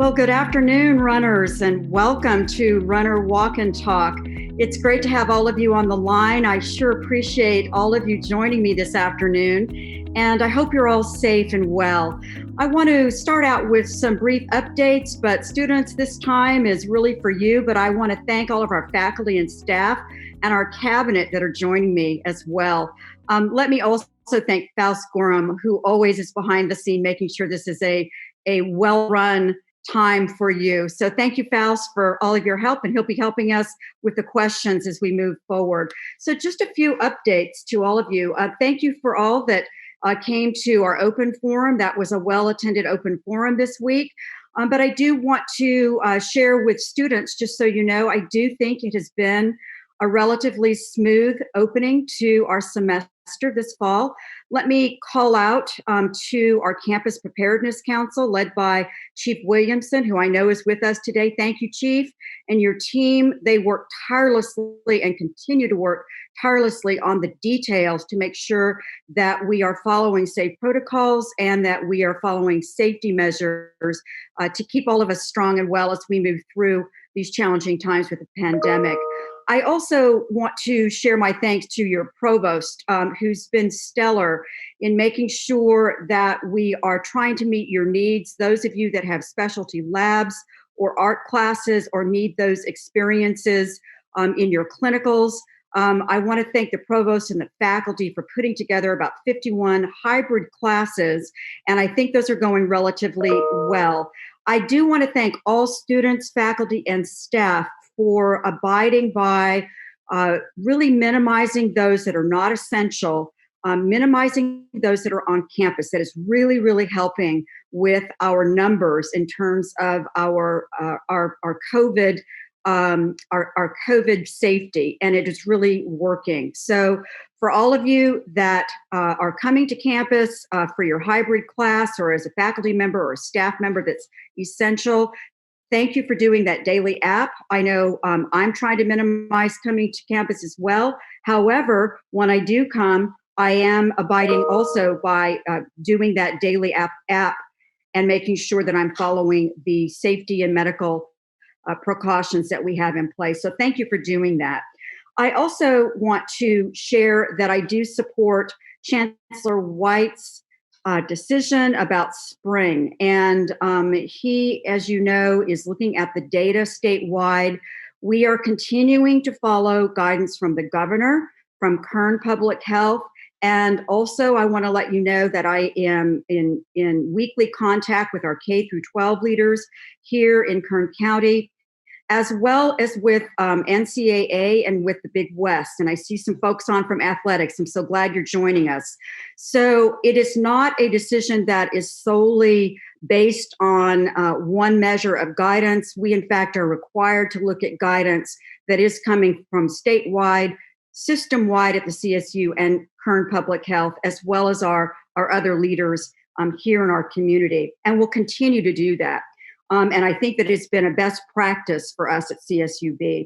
Well, good afternoon, runners, and welcome to Runner Walk and Talk. It's great to have all of you on the line. I sure appreciate all of you joining me this afternoon, and I hope you're all safe and well. I want to start out with some brief updates, but students, this time is really for you, but I want to thank all of our faculty and staff and our cabinet that are joining me as well. Let me also thank Faust Gorham, who always is behind the scene, making sure this is a well-run time for you. So thank you, Faust, for all of your help, and he'll be helping us with the questions as we move forward. So just a few updates to all of you. Thank you for all that came to our open forum. That was a well-attended open forum this week. But I do want to share with students, just so you know, I do think it has been a relatively smooth opening to our semester this fall. Let me call out to our Campus Preparedness Council led by Chief Williamson, who I know is with us today. Thank you, Chief, and your team. They work tirelessly and continue to work tirelessly on the details to make sure that we are following safe protocols and that we are following safety measures to keep all of us strong and well as we move through these challenging times with the pandemic. I also want to share my thanks to your provost, who's been stellar in making sure that we are trying to meet your needs. Those of you that have specialty labs or art classes or need those experiences in your clinicals, I want to thank the provost and the faculty for putting together about 51 hybrid classes, and I think those are going relatively well. I do want to thank all students, faculty, and staff for abiding by really minimizing those that are not essential, minimizing those that are on campus. That is really, really helping with our numbers in terms of our COVID our COVID safety, and it is really working. So for all of you that are coming to campus for your hybrid class or as a faculty member or a staff member that's essential, thank you for doing that daily app. I know I'm trying to minimize coming to campus as well. However, when I do come, I am abiding also by doing that daily app and making sure that I'm following the safety and medical precautions that we have in place. So thank you for doing that. I also want to share that I do support Chancellor White's decision about spring. And he, as you know, is looking at the data statewide. We are continuing to follow guidance from the governor, from Kern Public Health. And also, I want to let you know that I am in weekly contact with our K through 12 leaders here in Kern County, as well as with NCAA and with the Big West. And I see some folks on from athletics. I'm so glad you're joining us. So it is not a decision that is solely based on one measure of guidance. We, in fact, are required to look at guidance that is coming from statewide, system-wide at the CSU and Kern Public Health, as well as our other leaders here in our community. And we'll continue to do that. And I think that it's been a best practice for us at CSUB.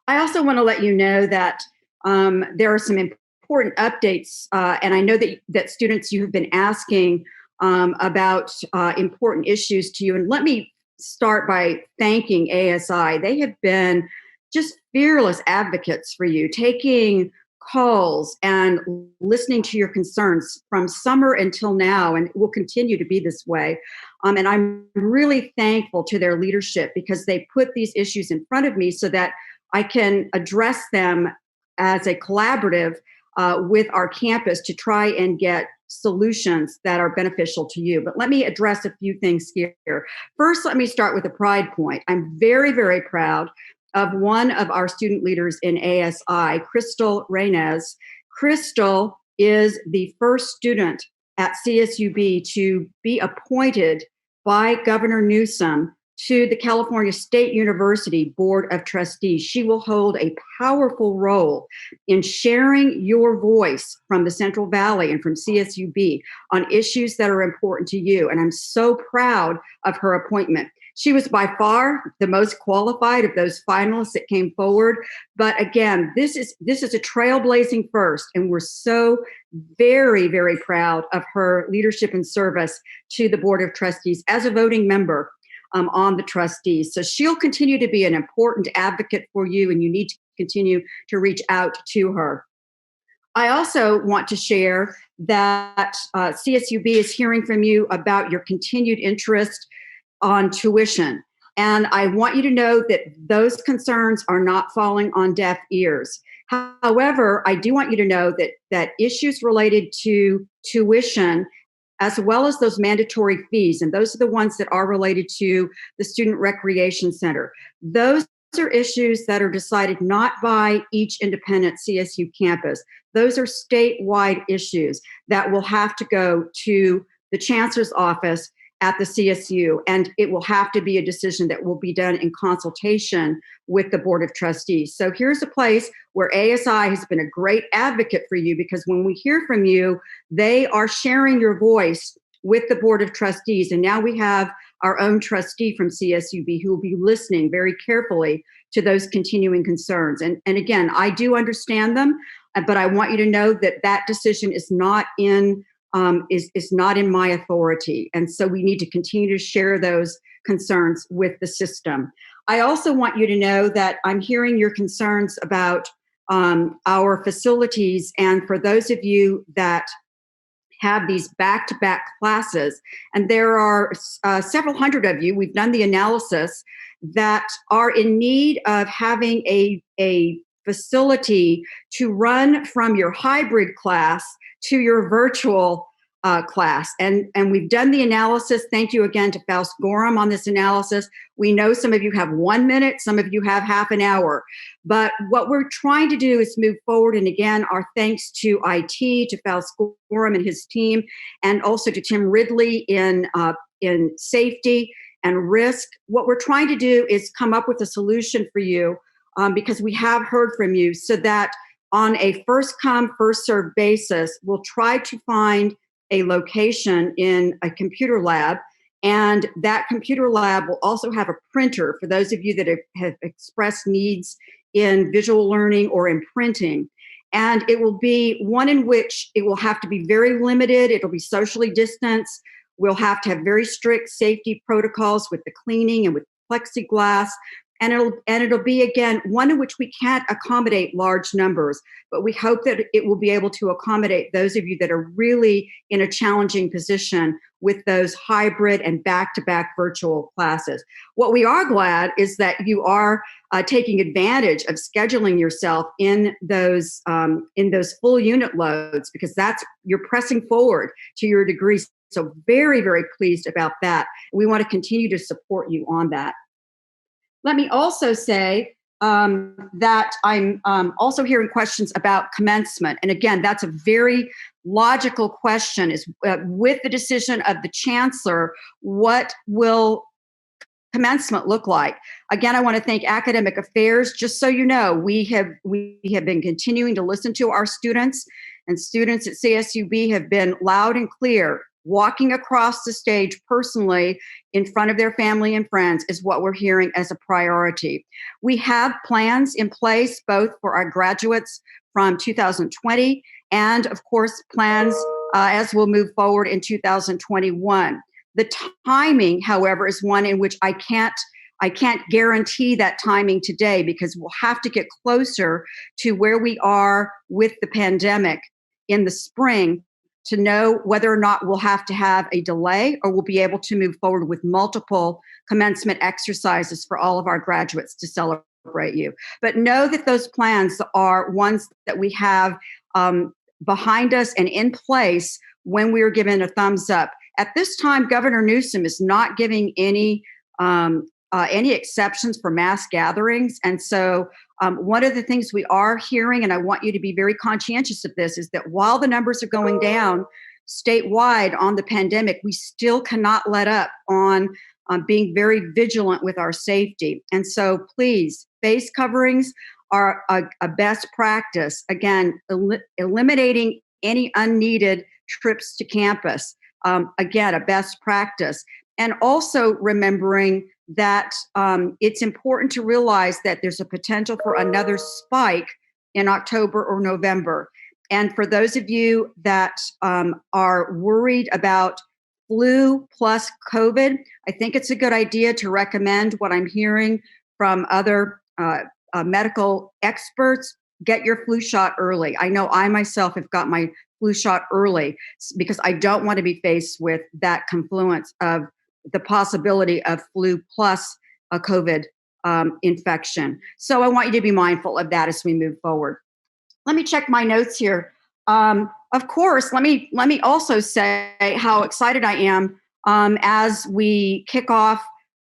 I also want to let you know that there are some important updates, and I know that students, you have been asking about important issues to you. And let me start by thanking ASI. They have been just fearless advocates for you, taking calls and listening to your concerns from summer until now, and it will continue to be this way. And I'm really thankful to their leadership because they put these issues in front of me so that I can address them as a collaborative with our campus to try and get solutions that are beneficial to you. But let me address a few things here. First, let me start with a pride point. I'm very, very proud of one of our student leaders in ASI, Crystal Reynez. Crystal is the first student at CSUB to be appointed by Governor Newsom to the California State University Board of Trustees. She will hold a powerful role in sharing your voice from the Central Valley and from CSUB on issues that are important to you. And I'm so proud of her appointment. She was by far the most qualified of those finalists that came forward. But again, this is a trailblazing first, and we're so very, very proud of her leadership and service to the Board of Trustees as a voting member. on the trustees. So she'll continue to be an important advocate for you, and you need to continue to reach out to her. I also want to share that CSUB is hearing from you about your continued interest on tuition. And I want you to know that those concerns are not falling on deaf ears. However, I do want you to know that issues related to tuition, as well as those mandatory fees, and those are the ones that are related to the Student Recreation Center, those are issues that are decided not by each independent CSU campus. Those are statewide issues that will have to go to the chancellor's office at the CSU, and it will have to be a decision that will be done in consultation with the Board of Trustees. So here's a place where ASI has been a great advocate for you, because when we hear from you, they are sharing your voice with the Board of Trustees. And now we have our own trustee from CSUB who will be listening very carefully to those continuing concerns. And again, I do understand them, but I want you to know that that decision is not in not in my authority. And so we need to continue to share those concerns with the system. I also want you to know that I'm hearing your concerns about our facilities. And for those of you that have these back-to-back classes, and there are several hundred of you, we've done the analysis, that are in need of having a facility to run from your hybrid class to your virtual class. And we've done the analysis. Thank you again to Faust Gorham on this analysis. We know some of you have 1 minute, some of you have half an hour. But what we're trying to do is move forward. And again, our thanks to IT, to Faust Gorham and his team, and also to Tim Ridley in safety and risk. What we're trying to do is come up with a solution for you, because we have heard from you, so that on a first come, first served basis, we'll try to find a location in a computer lab. And that computer lab will also have a printer for those of you that have expressed needs in visual learning or in printing. And it will be one in which it will have to be very limited. It'll be socially distanced. We'll have to have very strict safety protocols with the cleaning and with plexiglass. And it'll be, again, one in which we can't accommodate large numbers, but we hope that it will be able to accommodate those of you that are really in a challenging position with those hybrid and back-to-back virtual classes. What we are glad is that you are taking advantage of scheduling yourself in those full unit loads, because you're pressing forward to your degree. So very, very pleased about that. We want to continue to support you on that. Let me also say that I'm also hearing questions about commencement. And again, that's a very logical question, is with the decision of the chancellor, what will commencement look like? Again, I want to thank Academic Affairs. Just so you know, we have been continuing to listen to our students, and students at CSUB have been loud and clear. Walking across the stage personally in front of their family and friends is what we're hearing as a priority. We have plans in place both for our graduates from 2020 and, of course, plans as we'll move forward in 2021. The timing, however, is one in which I can't guarantee that timing today, because we'll have to get closer to where we are with the pandemic in the spring to know whether or not we'll have to have a delay or we'll be able to move forward with multiple commencement exercises for all of our graduates to celebrate you. But know that those plans are ones that we have behind us and in place when we were given a thumbs up. At this time, Governor Newsom is not giving any exceptions for mass gatherings. And so one of the things we are hearing, and I want you to be very conscientious of this, is that while the numbers are going down statewide on the pandemic, we still cannot let up on being very vigilant with our safety. And so please, face coverings are a best practice. Again, eliminating any unneeded trips to campus. Again, a best practice. And also remembering that it's important to realize that there's a potential for another spike in October or November. And for those of you that are worried about flu plus COVID. I think it's a good idea to recommend what I'm hearing from other medical experts. Get your flu shot early. I know I myself have got my flu shot early because I don't want to be faced with that confluence of the possibility of flu plus a COVID infection. So I want you to be mindful of that as we move forward. Let me check my notes here. Of course, let me also say how excited I am as we kick off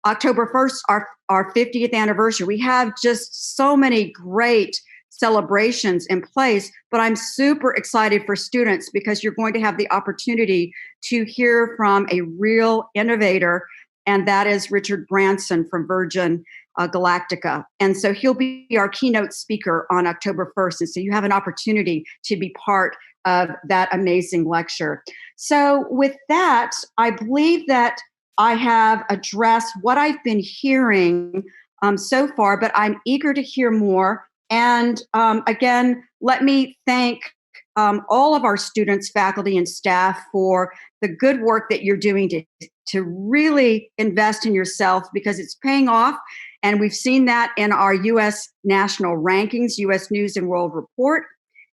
October 1st, our 50th anniversary. We have just so many great celebrations in place, but I'm super excited for students because you're going to have the opportunity to hear from a real innovator, and that is Richard Branson from Virgin Galactica. And so he'll be our keynote speaker on October 1st. And so you have an opportunity to be part of that amazing lecture. So with that, I believe that I have addressed what I've been hearing so far, but I'm eager to hear more. And again, let me thank all of our students, faculty, and staff for the good work that you're doing to really invest in yourself, because it's paying off. And we've seen that in our U.S. national rankings. U.S. News and World Report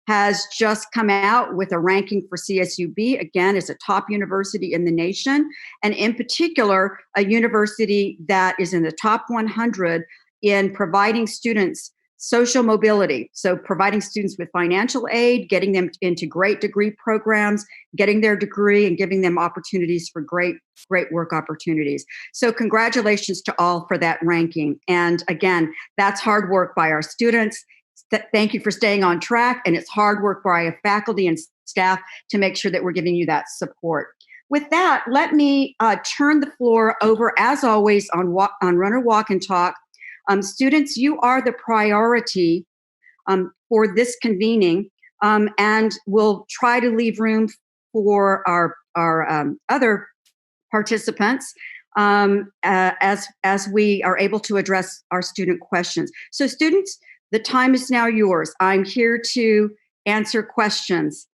has just come out with a ranking for CSUB, again, as a top university in the nation, and in particular, a university that is in the top 100 in providing students social mobility. So providing students with financial aid, getting them into great degree programs, getting their degree, and giving them opportunities for great work opportunities. So congratulations to all for that ranking. And again, that's hard work by our students. Thank you for staying on track. And it's hard work by our faculty and staff to make sure that we're giving you that support. With that, let me turn the floor over, as always, on Runner Walk and Talk. Students, you are the priority for this convening, and we'll try to leave room for our other participants as we are able to address our student questions. So students, the time is now yours. I'm here to answer questions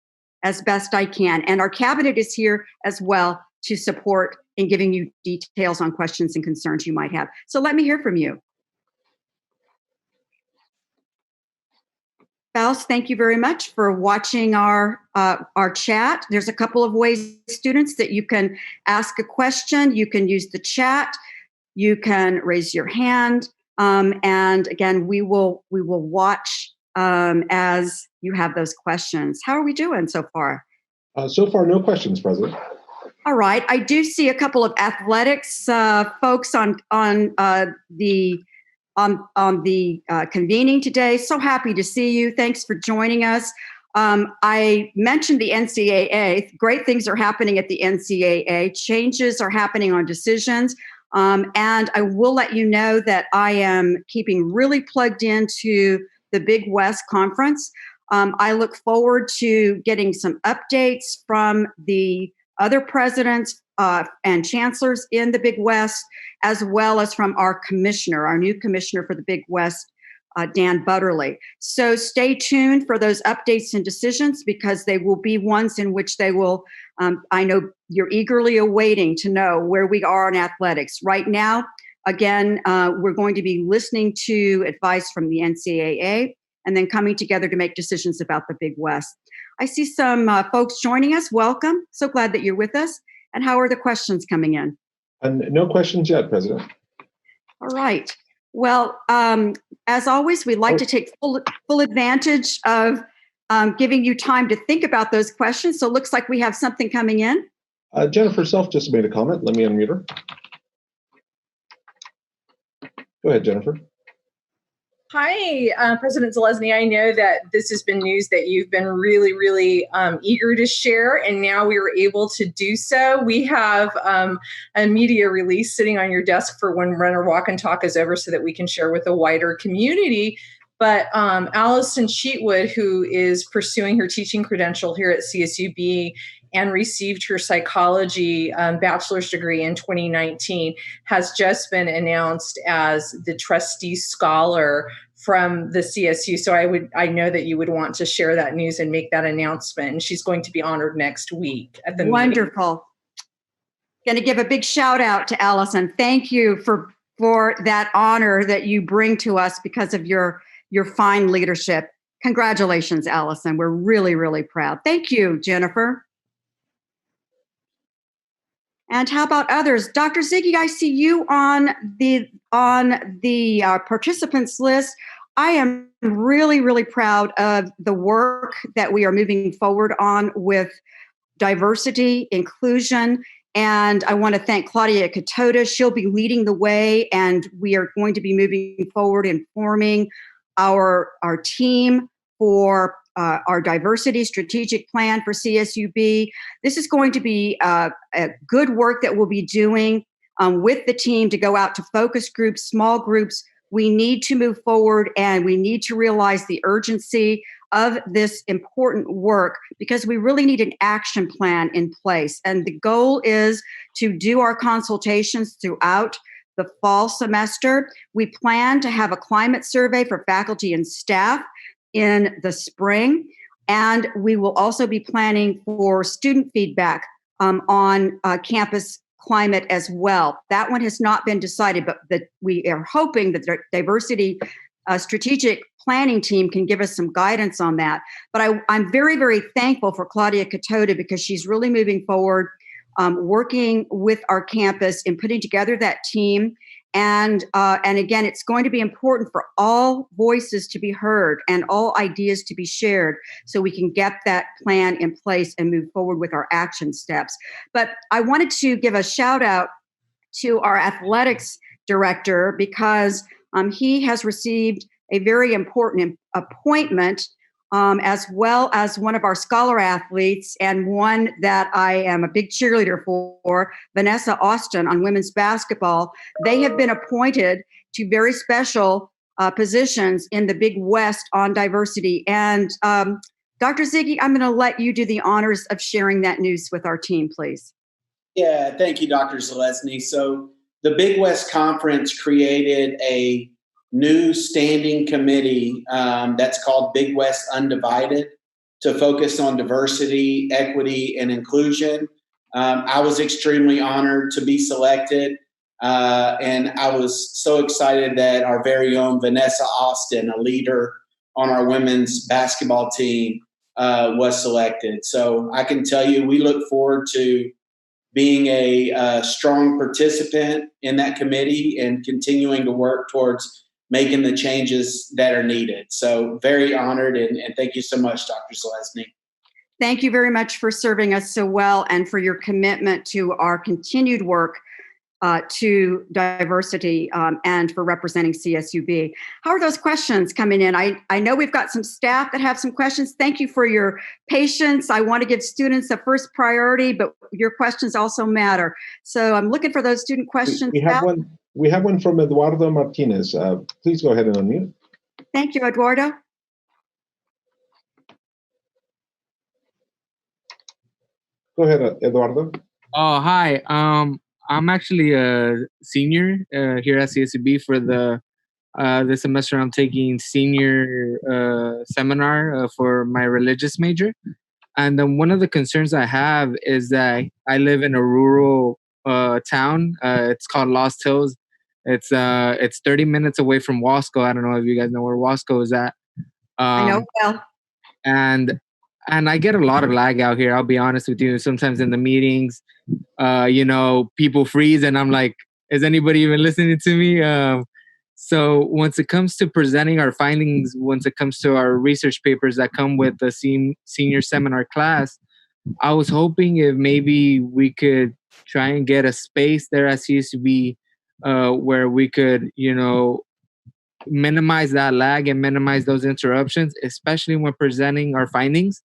as best I can. And our cabinet is here as well to support in giving you details on questions and concerns you might have. So let me hear from you. Faust, thank you very much for watching our chat. There's a couple of ways, students, that you can ask a question. You can use the chat. You can raise your hand. And again, we will watch as you have those questions. How are we doing so far? So far, no questions, President. All right. I do see a couple of athletics folks on the convening today. So happy to see you. Thanks for joining us. I mentioned the NCAA. Great things are happening at the NCAA. Changes are happening on decisions. And I will let you know that I am keeping really plugged into the Big West Conference. I look forward to getting some updates from the other presidents and chancellors in the Big West, as well as from our commissioner, our new commissioner for the Big West, Dan Butterly. So stay tuned for those updates and decisions, because they will be ones in which they will, I know you're eagerly awaiting to know where we are in athletics. Right now, again, we're going to be listening to advice from the NCAA and then coming together to make decisions about the Big West. I see some folks joining us. Welcome. So glad that you're with us. And how are the questions coming in? No questions yet, President. All right. Well, as always, we'd like to take full advantage of giving you time to think about those questions. So it looks like we have something coming in. Jennifer Self just made a comment. Let me unmute her. Go ahead, Jennifer. Hi, President Zelezny. I know that this has been news that you've been really, really eager to share, and now we were able to do so. We have a media release sitting on your desk for when Runner Walk and Talk is over, so that we can share with a wider community. But Allison Sheetwood, who is pursuing her teaching credential here at CSUB and received her psychology bachelor's degree in 2019, has just been announced as the trustee scholar from the CSU. So I know that you would want to share that news and make that announcement. And she's going to be honored next week at the Wonderful. meeting. going to give a big shout out to Allison. Thank you for that honor that you bring to us because of your fine leadership. Congratulations, Allison. We're really, really proud. Thank you, Jennifer. And how about others? Dr. Ziggy, I see you on the participants list. I am really, really proud of the work that we are moving forward on with diversity, inclusion, and I want to thank Claudia Katota. She'll be leading the way, and we are going to be moving forward and forming our team for our diversity strategic plan for CSUB. This is going to be a good work that we'll be doing with the team to go out to focus groups, small groups. We need to move forward, and we need to realize the urgency of this important work because we really need an action plan in place. And the goal is to do our consultations throughout the fall semester. We plan to have a climate survey for faculty and staff in the spring. And we will also be planning for student feedback on campus climate as well. That one has not been decided, but we are hoping that the diversity strategic planning team can give us some guidance on that. But I'm very, very thankful for Claudia Katota because she's really moving forward, working with our campus in putting together that team. And again, it's going to be important for all voices to be heard and all ideas to be shared so we can get that plan in place and move forward with our action steps. But I wanted to give a shout out to our athletics director because he has received a very important appointment as well as one of our scholar athletes and one that I am a big cheerleader for, Vanessa Austin on women's basketball. They have been appointed to very special positions in the Big West on diversity. And Dr. Ziggy, I'm going to let you do the honors of sharing that news with our team, please. Yeah, thank you, Dr. Zelezny. So the Big West Conference created a new standing committee that's called Big West Undivided to focus on diversity, equity, and inclusion. I was extremely honored to be selected, and I was so excited that our very own Vanessa Austin, a leader on our women's basketball team, was selected. So I can tell you we look forward to being a strong participant in that committee and continuing to work towards making the changes that are needed. So very honored, and thank you so much, Dr. Zelezny. Thank you very much for serving us so well and for your commitment to our continued work to diversity and for representing CSUB. How are those questions coming in? I know we've got some staff that have some questions. Thank you for your patience. I want to give students the first priority, but your questions also matter. So I'm looking for those student questions. We have one from Eduardo Martinez. Please go ahead and unmute. Thank you, Eduardo. Go ahead, Eduardo. Oh, hi. I'm actually a senior here at CSUB for this semester. I'm taking senior seminar for my religious major. And then one of the concerns I have is that I live in a rural town. It's called Lost Hills. It's 30 minutes away from Wasco. I don't know if you guys know where Wasco is at. I know well. And I get a lot of lag out here. I'll be honest with you. Sometimes in the meetings, people freeze, and I'm like, is anybody even listening to me? So once it comes to presenting our findings, once it comes to our research papers that come with the senior seminar class, I was hoping if maybe we could try and get a space there at CSUB where we could, minimize that lag and minimize those interruptions, especially when presenting our findings,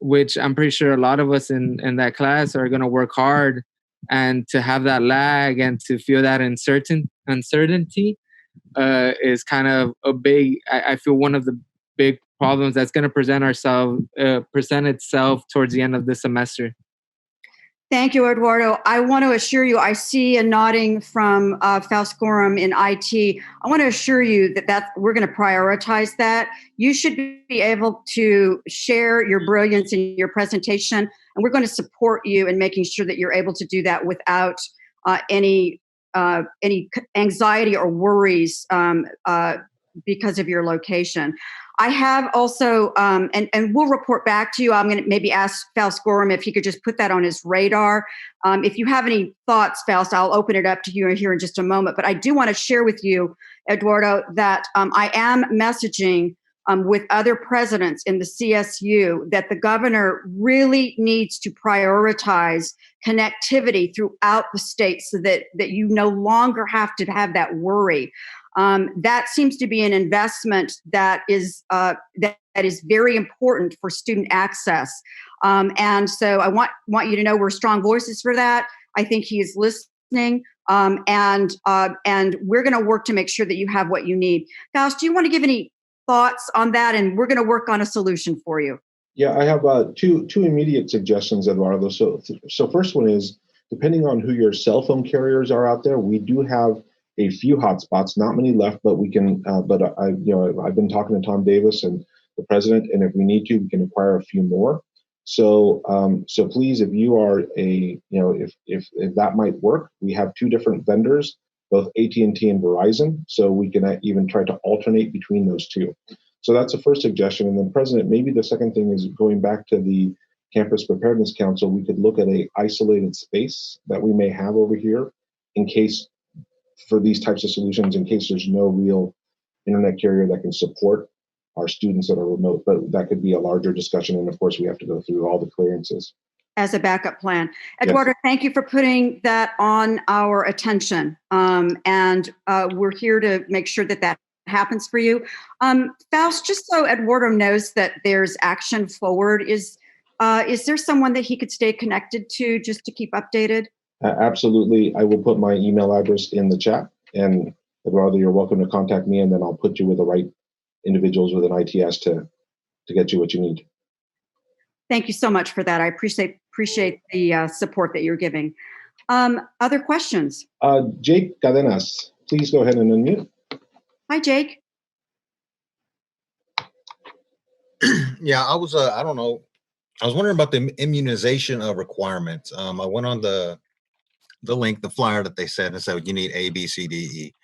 which I'm pretty sure a lot of us in that class are going to work hard, and to have that lag and to feel that uncertainty is kind of a big, I feel one of the big problems that's going to present itself towards the end of the semester. Thank you, Eduardo. I want to assure you, I see a nodding from Fauscorum in IT. I want to assure you that we're going to prioritize that. You should be able to share your brilliance in your presentation And we're going to support you in making sure that you're able to do that without any anxiety or worries because of your location. I have also, and we'll report back to you. I'm going to maybe ask Faust Gorham if he could just put that on his radar. If you have any thoughts, Faust, I'll open it up to you here in just a moment. But I do want to share with you, Eduardo, that I am messaging with other presidents in the CSU that the governor really needs to prioritize connectivity throughout the state so that you no longer have to have that worry. That seems to be an investment that is very important for student access. And so I want you to know we're strong voices for that. I think he is listening, and we're going to work to make sure that you have what you need. Faust, do you want to give any thoughts on that? And we're going to work on a solution for you. Yeah, I have two immediate suggestions, Eduardo. So first one is, depending on who your cell phone carriers are out there, we do have a few hotspots, not many left, but we can. I've been talking to Tom Davis and the president, and if we need to, we can acquire a few more. So please, if you are if that might work, we have two different vendors, both AT&T and Verizon, so we can even try to alternate between those two. So that's the first suggestion. And then, President, maybe the second thing is going back to the Campus Preparedness Council. We could look at a isolated space that we may have over here in case, for these types of solutions, in case there's no real internet carrier that can support our students that are remote. But that could be a larger discussion. And of course, we have to go through all the clearances. As a backup plan. Eduardo, yes. Thank you for putting that on our attention. And we're here to make sure that happens for you. Faust, just so Eduardo knows that there's action forward, is there someone that he could stay connected to just to keep updated? Absolutely. I will put my email address in the chat, and Eduardo, you're welcome to contact me, and then I'll put you with the right individuals within ITS to get you what you need. Thank you so much for that. I appreciate the support that you're giving. Other questions? Jake Cadenas, please go ahead and unmute. Hi, Jake. Yeah, I was wondering about the immunization requirements. I went on the link, the flyer that they said, and said you need A, B, C, D, E.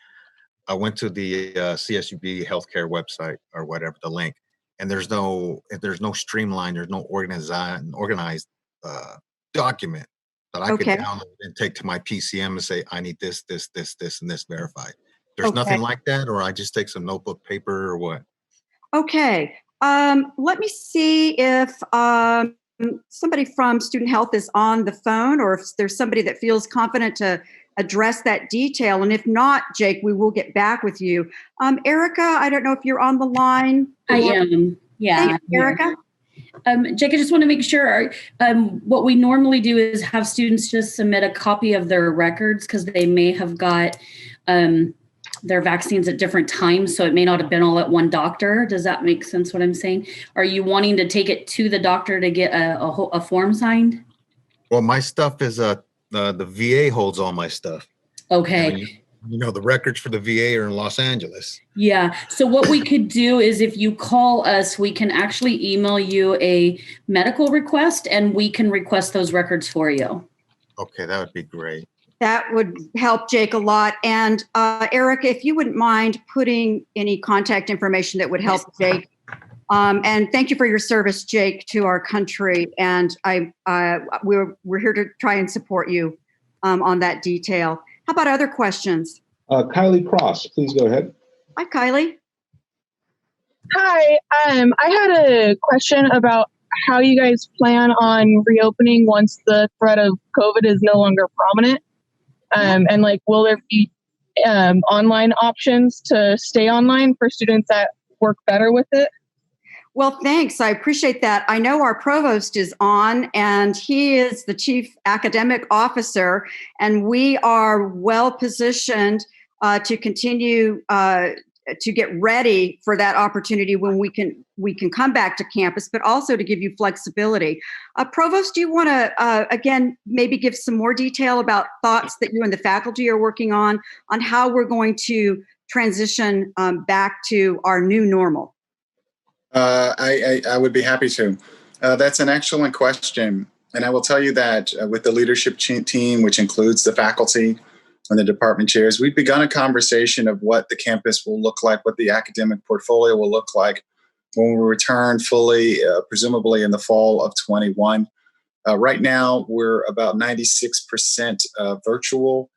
I went to the CSUB healthcare website or whatever, the link, and there's no streamlined, there's no organized document that I could download and take to my PCM and say, I need this, and this verified. There's nothing like that, or I just take some notebook paper or what? Okay. Let me see if somebody from Student Health is on the phone, or if there's somebody that feels confident to address that detail. And if not, Jake, we will get back with you. Erica, I don't know if you're on the line. I am. Yeah. Thank you, Erica. Jake, I just want to make sure, what we normally do is have students just submit a copy of their records because they may have got their vaccines at different times, so it may not have been all at one doctor. Does that make sense what I'm saying? Are you wanting to take it to the doctor to get a form signed? Well, my stuff is, the VA holds all my stuff. Okay. You know, the records for the VA are in Los Angeles. Yeah. So what we could do is if you call us, we can actually email you a medical request and we can request those records for you. Okay, that would be great. That would help Jake a lot. And Erica, if you wouldn't mind putting any contact information that would help Jake. And thank you for your service, Jake, to our country. And we're here to try and support you on that detail. How about other questions? Kylie Cross, please go ahead. Hi, Kylie. Hi. I had a question about how you guys plan on reopening once the threat of COVID is no longer prominent. And like, will there be online options to stay online for students that work better with it? Well, thanks. I appreciate that. I know our provost is on, and he is the chief academic officer, and we are well positioned to continue to get ready for that opportunity when we can come back to campus, but also to give you flexibility. Provost, do you want to, again, maybe give some more detail about thoughts that you and the faculty are working on how we're going to transition back to our new normal? I would be happy to. That's an excellent question. And I will tell you that with the leadership team, which includes the faculty and the department chairs, we've begun a conversation of what the campus will look like, what the academic portfolio will look like when we return fully, presumably in the fall of 21. Right now, we're about 96% virtual.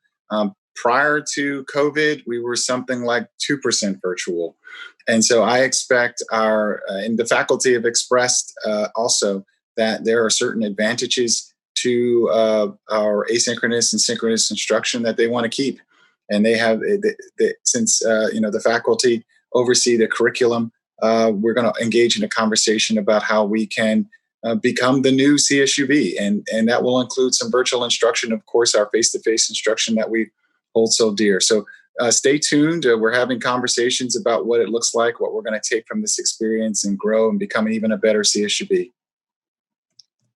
Prior to COVID, we were something like 2% virtual. And so I expect and the faculty have expressed also that there are certain advantages to our asynchronous and synchronous instruction that they want to keep. And they have, since the faculty oversee the curriculum, we're going to engage in a conversation about how we can become the new CSUB. And that will include some virtual instruction, of course, our face-to-face instruction that we hold so dear. So stay tuned. We're having conversations about what it looks like, what we're going to take from this experience and grow and become even a better CSUB.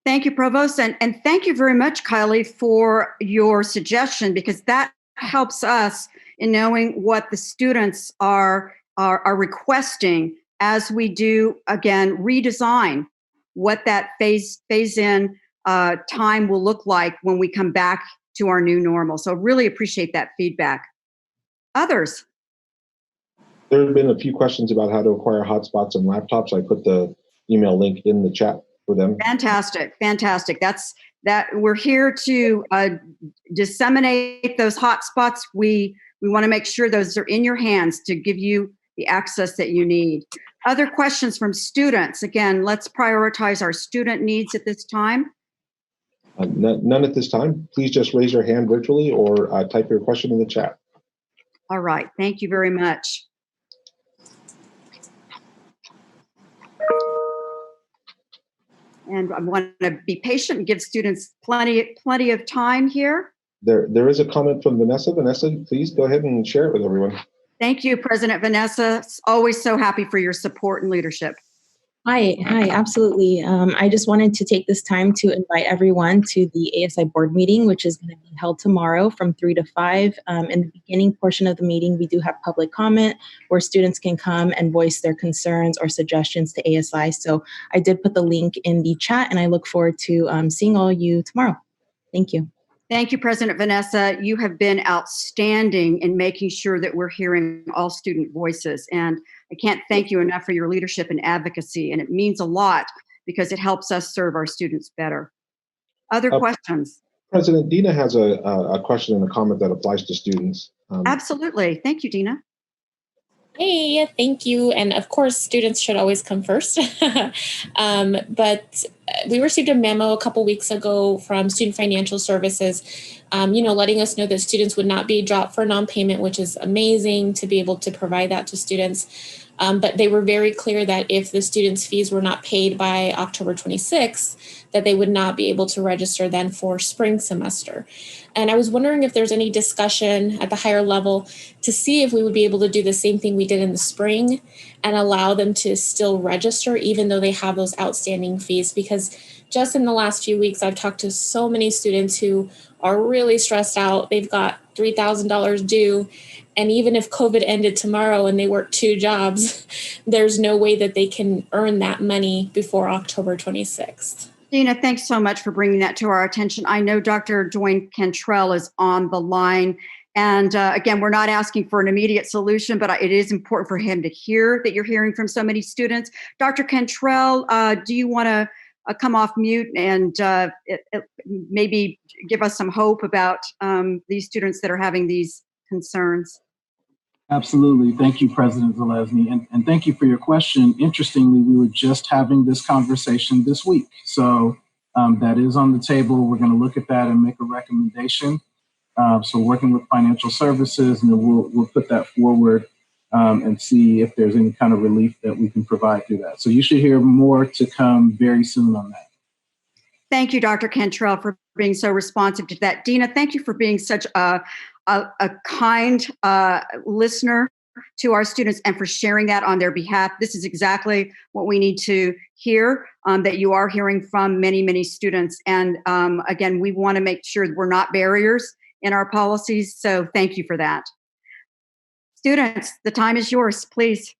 Thank you, Provost. And thank you very much, Kylie, for your suggestion, because that helps us in knowing what the students are requesting as we do, again, redesign what that phase-in time will look like when we come back to our new normal. So really appreciate that feedback. Others? There have been a few questions about how to acquire hotspots and laptops. I put the email link in the chat for them. Fantastic. That we're here to disseminate those hotspots. We want to make sure those are in your hands to give you the access that you need. Other questions from students? Again, let's prioritize our student needs at this time. None at this time. Please just raise your hand virtually or type your question in the chat. All right. Thank you very much. And I want to be patient and give students plenty of time here. There is a comment from Vanessa. Vanessa, please go ahead and share it with everyone. Thank you, President Vanessa. Always so happy for your support and leadership. Hi, absolutely. I just wanted to take this time to invite everyone to the ASI board meeting, which is going to be held tomorrow from 3 to 5. In the beginning portion of the meeting, we do have public comment where students can come and voice their concerns or suggestions to ASI. So I did put the link in the chat, and I look forward to seeing all you tomorrow. Thank you. Thank you, President Vanessa. You have been outstanding in making sure that we're hearing all student voices. And I can't thank you enough for your leadership and advocacy. And it means a lot because it helps us serve our students better. Other questions? President, Dina has a question and a comment that applies to students. Absolutely. Thank you, Dina. Hey, thank you. And of course, students should always come first. But we received a memo a couple weeks ago from Student Financial Services, letting us know that students would not be dropped for non-payment, which is amazing to be able to provide that to students. But they were very clear that if the students' fees were not paid by October 26th, that they would not be able to register then for spring semester. And I was wondering if there's any discussion at the higher level to see if we would be able to do the same thing we did in the spring and allow them to still register even though they have those outstanding fees. Because just in the last few weeks, I've talked to so many students who are really stressed out. They've got $3,000 due. And even if COVID ended tomorrow and they work 2 jobs, there's no way that they can earn that money before October 26th. Dina, thanks so much for bringing that to our attention. I know Dr. Dwayne Cantrell is on the line. And again, we're not asking for an immediate solution, but it is important for him to hear that you're hearing from so many students. Dr. Cantrell, do you want to come off mute and maybe give us some hope about these students that are having these concerns? Absolutely. Thank you, President Zelezny. And thank you for your question. Interestingly, we were just having this conversation this week. So that is on the table. We're going to look at that and make a recommendation. So working with financial services, and then we'll put that forward and see if there's any kind of relief that we can provide through that. So you should hear more to come very soon on that. Thank you, Dr. Cantrell, for being so responsive to that. Dina, thank you for being such a kind listener to our students and for sharing that on their behalf. This is exactly what we need to hear, that you are hearing from many, many students. And again, we want to make sure we're not barriers in our policies. So thank you for that. Students, the time is yours, please.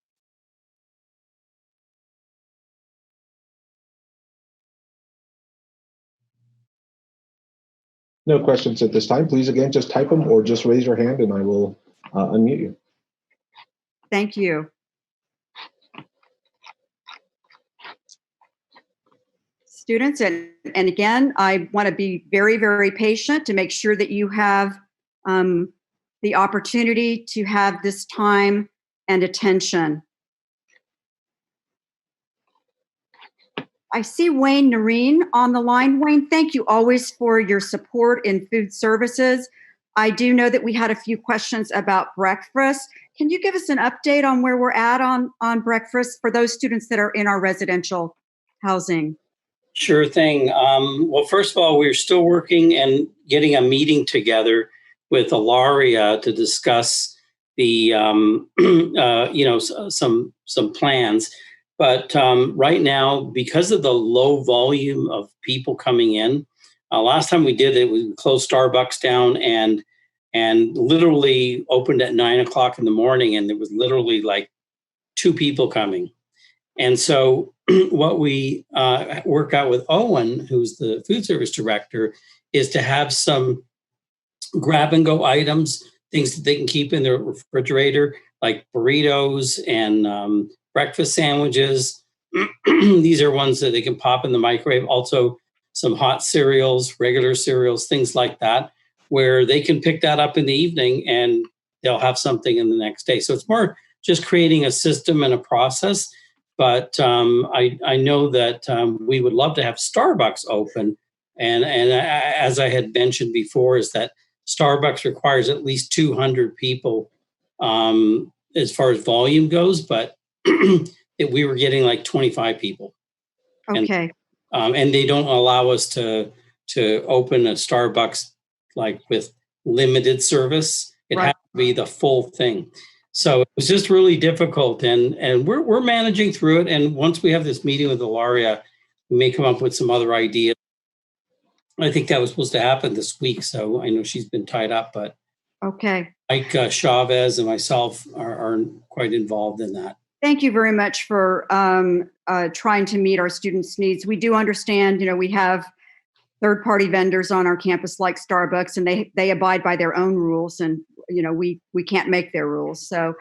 No questions at this time. Please, again, just type them or just raise your hand and I will unmute you. Thank you. Students, and again, I want to be very, very patient to make sure that you have the opportunity to have this time and attention. I see Wayne Nareen on the line. Wayne, thank you always for your support in food services. I do know that we had a few questions about breakfast. Can you give us an update on where we're at on breakfast for those students that are in our residential housing? Sure thing. Well, first of all, we're still working and getting a meeting together with Ilaria to discuss the, some plans. But right now, because of the low volume of people coming in, last time we did it, we closed Starbucks down and literally opened at 9 o'clock in the morning, and there was literally like 2 people coming. And so what we work out with Owen, who's the food service director, is to have some grab and go items, things that they can keep in their refrigerator, like burritos and breakfast sandwiches. These are ones that they can pop in the microwave. Also, some hot cereals, regular cereals, things like that, where they can pick that up in the evening and they'll have something in the next day. So it's more just creating a system and a process. But I know that we would love to have Starbucks open. And as I had mentioned before, is that Starbucks requires at least 200 people as far as volume goes, but we were getting like 25 people. Okay. And they don't allow us to open a Starbucks like with limited service. It Right. has to be the full thing. So it was just really difficult, and we're managing through it. And once we have this meeting with Ilaria, we may come up with some other ideas. I think that was supposed to happen this week, so I know she's been tied up, but Okay. Mike Chavez and myself are quite involved in that. Thank you very much for trying to meet our students' needs. We do understand, we have third-party vendors on our campus like Starbucks, and they abide by their own rules, and we can't make their rules. So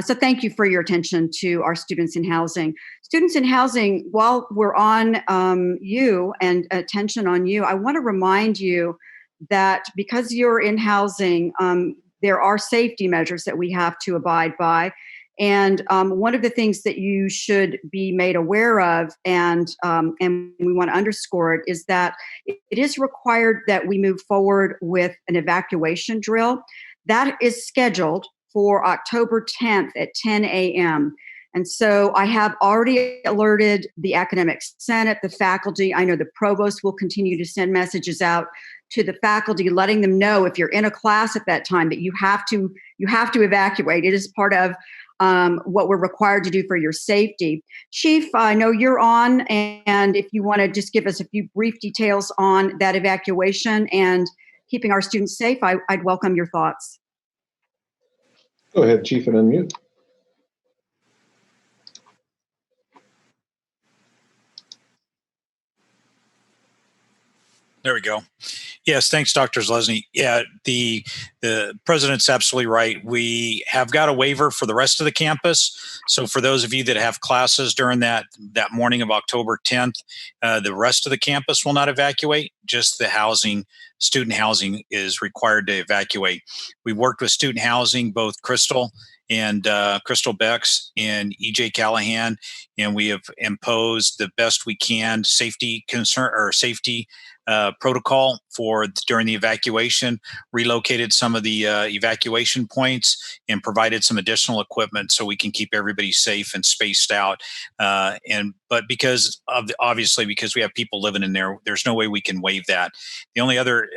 thank you for your attention to our students in housing. Students in housing, while we're on you and attention on you, I want to remind you that because you're in housing, there are safety measures that we have to abide by. And one of the things that you should be made aware of, and we want to underscore it, is that it is required that we move forward with an evacuation drill. That is scheduled for October 10th at 10 a.m. And so I have already alerted the academic senate, the faculty. I know the provost will continue to send messages out to the faculty, letting them know if you're in a class at that time that you have to evacuate. It is part of what we're required to do for your safety. Chief, I know you're on, and if you want to just give us a few brief details on that evacuation and keeping our students safe, I'd welcome your thoughts. Go ahead, Chief, and unmute. There we go. Yes, thanks, Dr. Zelezny. Yeah, the president's absolutely right. We have got a waiver for the rest of the campus. So for those of you that have classes during that morning of October 10th, the rest of the campus will not evacuate. Just the student housing is required to evacuate. We've worked with student housing, both Crystal Becks and EJ Callahan, and we have imposed the best we can safety protocol for during the evacuation, relocated some of the evacuation points, and provided some additional equipment so we can keep everybody safe and spaced out. But obviously because we have people living in there, there's no way we can waive that. The only other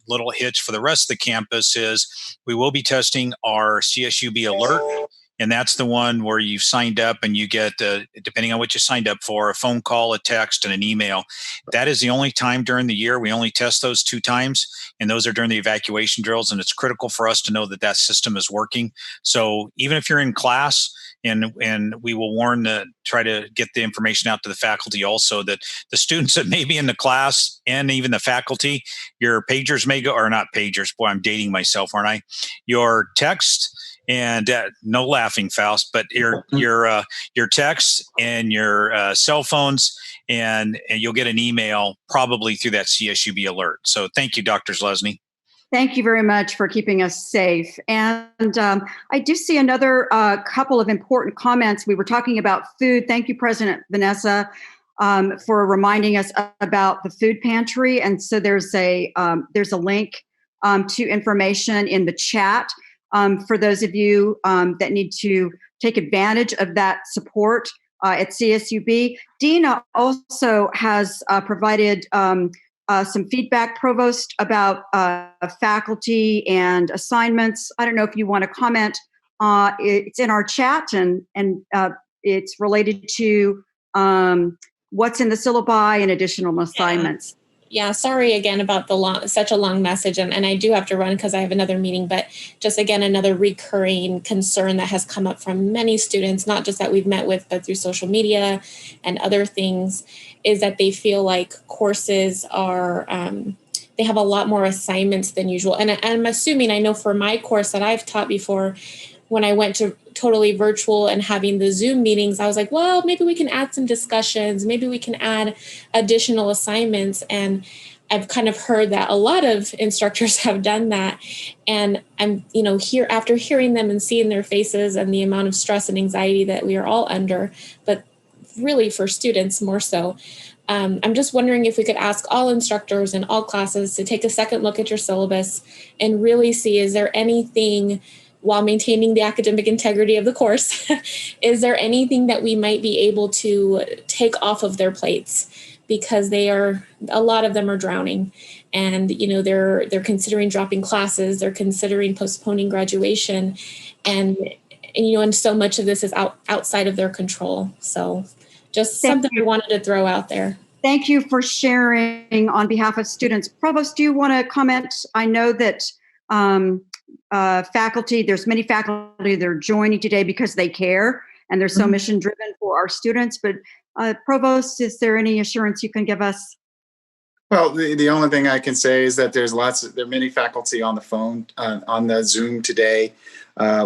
little hitch for the rest of the campus is we will be testing our CSUB alert. And that's the one where you've signed up and you get, depending on what you signed up for, a phone call, a text, and an email. That is the only time during the year. We only test those 2 times, and those are during the evacuation drills. And it's critical for us to know that that system is working. So even if you're in class and we will try to get the information out to the faculty also, that the students that may be in the class and even the faculty, your pagers may go, or not pagers, boy, I'm dating myself, aren't I? Your text, and no laughing, Faust, but your text and your cell phones, and you'll get an email probably through that CSUB alert. So thank you, Dr. Zelezny. Thank you very much for keeping us safe. And I do see another couple of important comments. We were talking about food. Thank you, President Vanessa, for reminding us about the food pantry. And so there's a link to information in the chat for those of you that need to take advantage of that support at CSUB. Dina also has provided some feedback, Provost, about faculty and assignments. I don't know if you want to comment. It's in our chat, and it's related to what's in the syllabi and additional assignments. Yeah, sorry again about such a long message, and I do have to run because I have another meeting, but just again, another recurring concern that has come up from many students, not just that we've met with, but through social media and other things, is that they feel like courses are, they have a lot more assignments than usual. And I'm assuming, I know for my course that I've taught before, when I went to totally virtual and having the Zoom meetings, I was like, well, maybe we can add some discussions. Maybe we can add additional assignments. And I've kind of heard that a lot of instructors have done that. And I'm, after hearing them and seeing their faces and the amount of stress and anxiety that we are all under, but really for students more so, I'm just wondering if we could ask all instructors in all classes to take a second look at your syllabus and really see, is there anything, while maintaining the academic integrity of the course, is there anything that we might be able to take off of their plates? Because a lot of them are drowning, and they're considering dropping classes, they're considering postponing graduation, and so much of this is outside of their control. So just something we wanted to throw out there. Thank you for sharing on behalf of students. Provost, do you want to comment? I know that faculty, there's many faculty that are joining today because they care and they're so mission driven for our students. But Provost, is there any assurance you can give us? Well, the only thing I can say is that there are many faculty on the phone, on the Zoom today.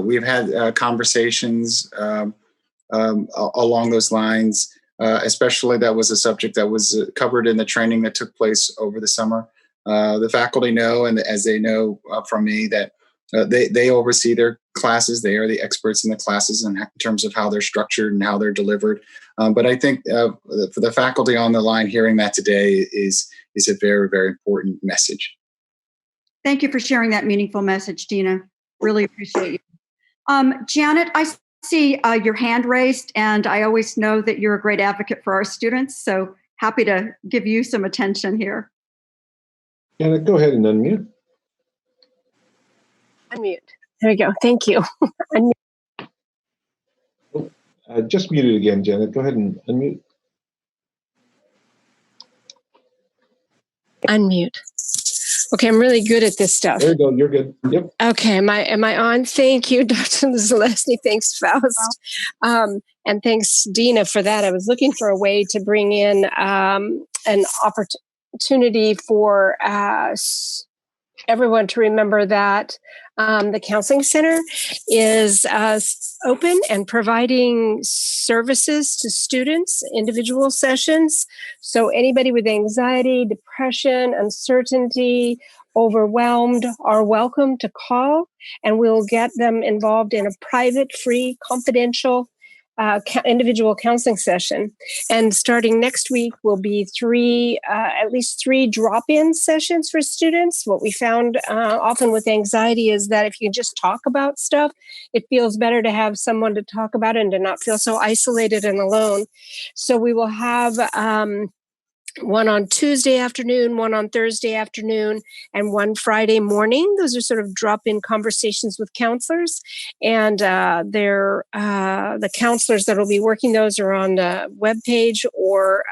We've had conversations along those lines, especially that was a subject that was covered in the training that took place over the summer. The faculty know, and as they know from me, that they oversee their classes. They are the experts in the classes in terms of how they're structured and how they're delivered. But I think for the faculty on the line, hearing that today is a very, very important message. Thank you for sharing that meaningful message, Dina. Really appreciate you. Janet, I see your hand raised, and I always know that you're a great advocate for our students. So happy to give you some attention here. Janet, go ahead and unmute. Unmute. There we go. Thank you. Just muted again, Janet. Go ahead and unmute. Unmute. Okay, I'm really good at this stuff. There you go. You're good. Yep. Okay, am I on? Thank you, Dr. Zelezny. Thanks, Faust. And thanks, Dina, for that. I was looking for a way to bring in an opportunity for everyone to remember that the counseling center is open and providing services to students, individual sessions. So anybody with anxiety, depression, uncertainty, overwhelmed are welcome to call, and we'll get them involved in a private, free, confidential individual counseling session. And starting next week will be at least three drop-in sessions for students. What we found often with anxiety is that if you just talk about stuff, it feels better to have someone to talk about it and to not feel so isolated and alone. So we will have one on Tuesday afternoon, one on Thursday afternoon, and one Friday morning. Those are sort of drop-in conversations with counselors. And the counselors that will be working those are on the webpage or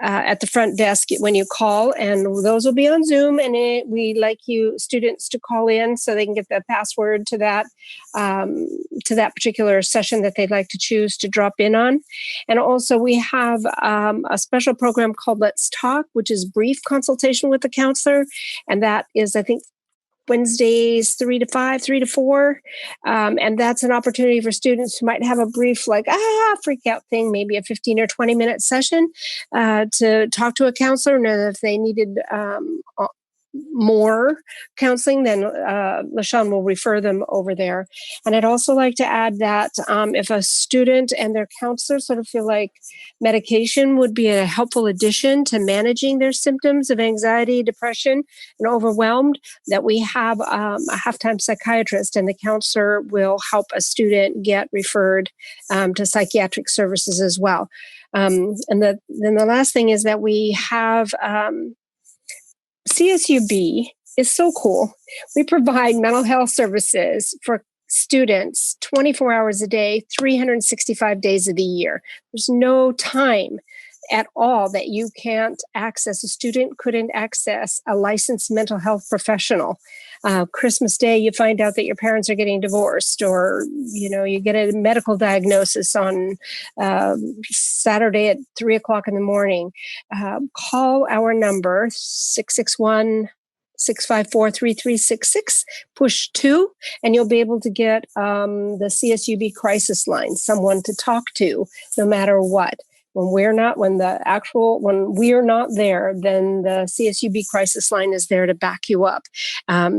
at the front desk when you call, and those will be on Zoom. And we like students to call in so they can get the password to that particular session that they'd like to choose to drop in on. And also we have a special program called Let's Talk, which is brief consultation with the counselor. And that is, I think, Wednesdays 3 to 5, 3 to 4. And that's an opportunity for students who might have a brief, freak out thing, maybe a 15 or 20 minute session to talk to a counselor. And if they needed more counseling, then LaShawn will refer them over there. And I'd also like to add that if a student and their counselor sort of feel like medication would be a helpful addition to managing their symptoms of anxiety, depression, and overwhelmed, that we have a half-time psychiatrist, and the counselor will help a student get referred to psychiatric services as well. And then the last thing is that we have CSUB is so cool. We provide mental health services for students 24 hours a day, 365 days of the year. There's no time at all that you can't access. A student couldn't access a licensed mental health professional. Christmas Day, you find out that your parents are getting divorced, or you get a medical diagnosis on Saturday at 3:00 in the morning. Call our number 661-654-3366, push 2, and you'll be able to get the CSUB crisis line, someone to talk to, no matter what. When we're not there, then the CSUB crisis line is there to back you up.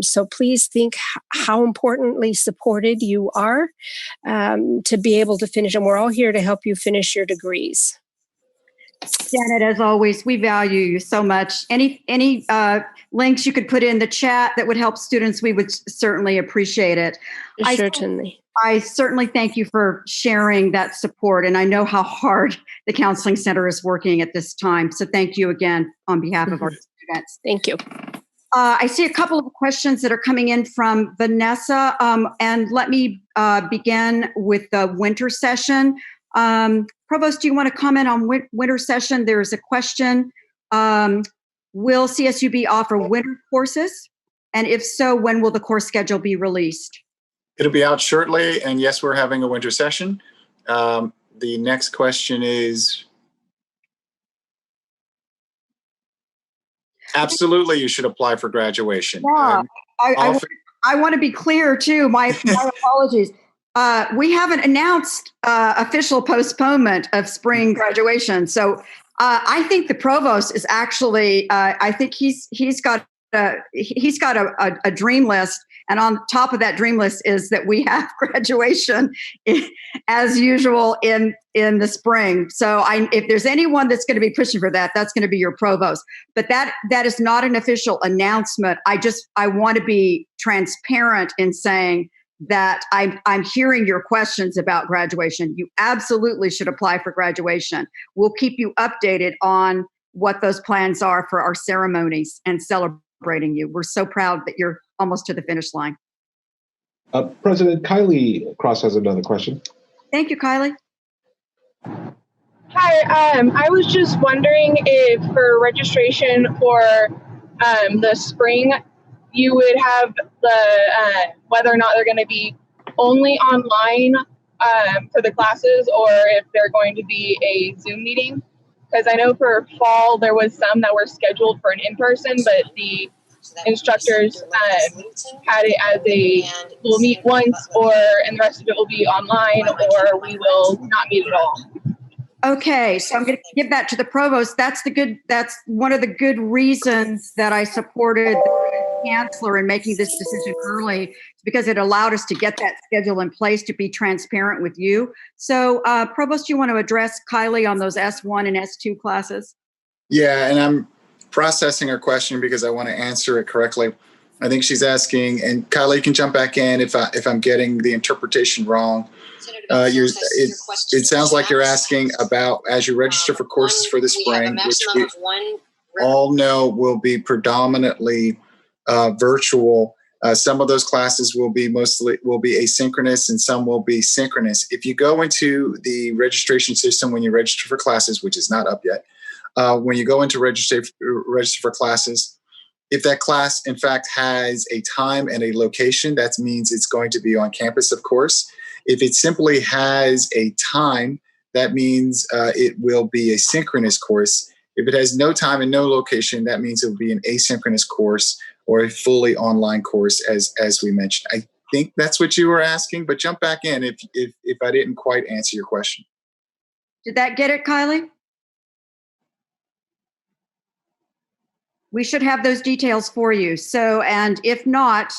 So please think how importantly supported you are to be able to finish. And we're all here to help you finish your degrees. Janet, as always, we value you so much. Any links you could put in the chat that would help students, we would certainly appreciate it. Certainly. I certainly thank you for sharing that support, and I know how hard the Counseling Center is working at this time. So thank you again on behalf of our students. Thank you. I see a couple of questions that are coming in from Vanessa, and let me begin with the winter session. Provost, do you want to comment on winter session? There's a question. Will CSUB offer winter courses? And if so, when will the course schedule be released? It'll be out shortly, and yes, we're having a winter session. The next question is, absolutely, you should apply for graduation. Yeah, I want to be clear too. My apologies. We haven't announced official postponement of spring graduation, so I think the provost is actually. I think he's got a dream list. And on top of that dream list is that we have graduation as usual in the spring. So if there's anyone that's going to be pushing for that, that's going to be your provost. But that is not an official announcement. I want to be transparent in saying that I'm hearing your questions about graduation. You absolutely should apply for graduation. We'll keep you updated on what those plans are for our ceremonies and celebrating you. We're so proud that you're almost to the finish line. President Kylie Cross has another question. Thank you, Kylie. Hi, I was just wondering if for registration for the spring, you would have the whether or not they're going to be only online for the classes, or if they're going to be a Zoom meeting. Because I know for fall there was some that were scheduled for an in-person, but the instructors had it as we'll meet once, and the rest of it will be online, or we will not meet at all. Okay, so I'm going to give that to the provost. That's one of the good reasons that I supported the chancellor in making this decision early, because it allowed us to get that schedule in place to be transparent with you. So, provost, you want to address Kylie on those S1 and S2 classes? Yeah, and I'm processing her question because I want to answer it correctly. I think she's asking, and Kylie, you can jump back in if I'm getting the interpretation wrong. It sounds like you're asking about, as you register for courses for the spring, which we all know will be predominantly virtual. Some of those classes will be asynchronous, and some will be synchronous. If you go into the registration system when you register for classes, which is not up yet, when you go into register for classes. If that class, in fact, has a time and a location, that means it's going to be on campus, of course. If it simply has a time, that means it will be a synchronous course. If it has no time and no location, that means it will be an asynchronous course or a fully online course, as we mentioned. I think that's what you were asking, but jump back in if I didn't quite answer your question. Did that get it, Kylie? We should have those details for you. So, and if not,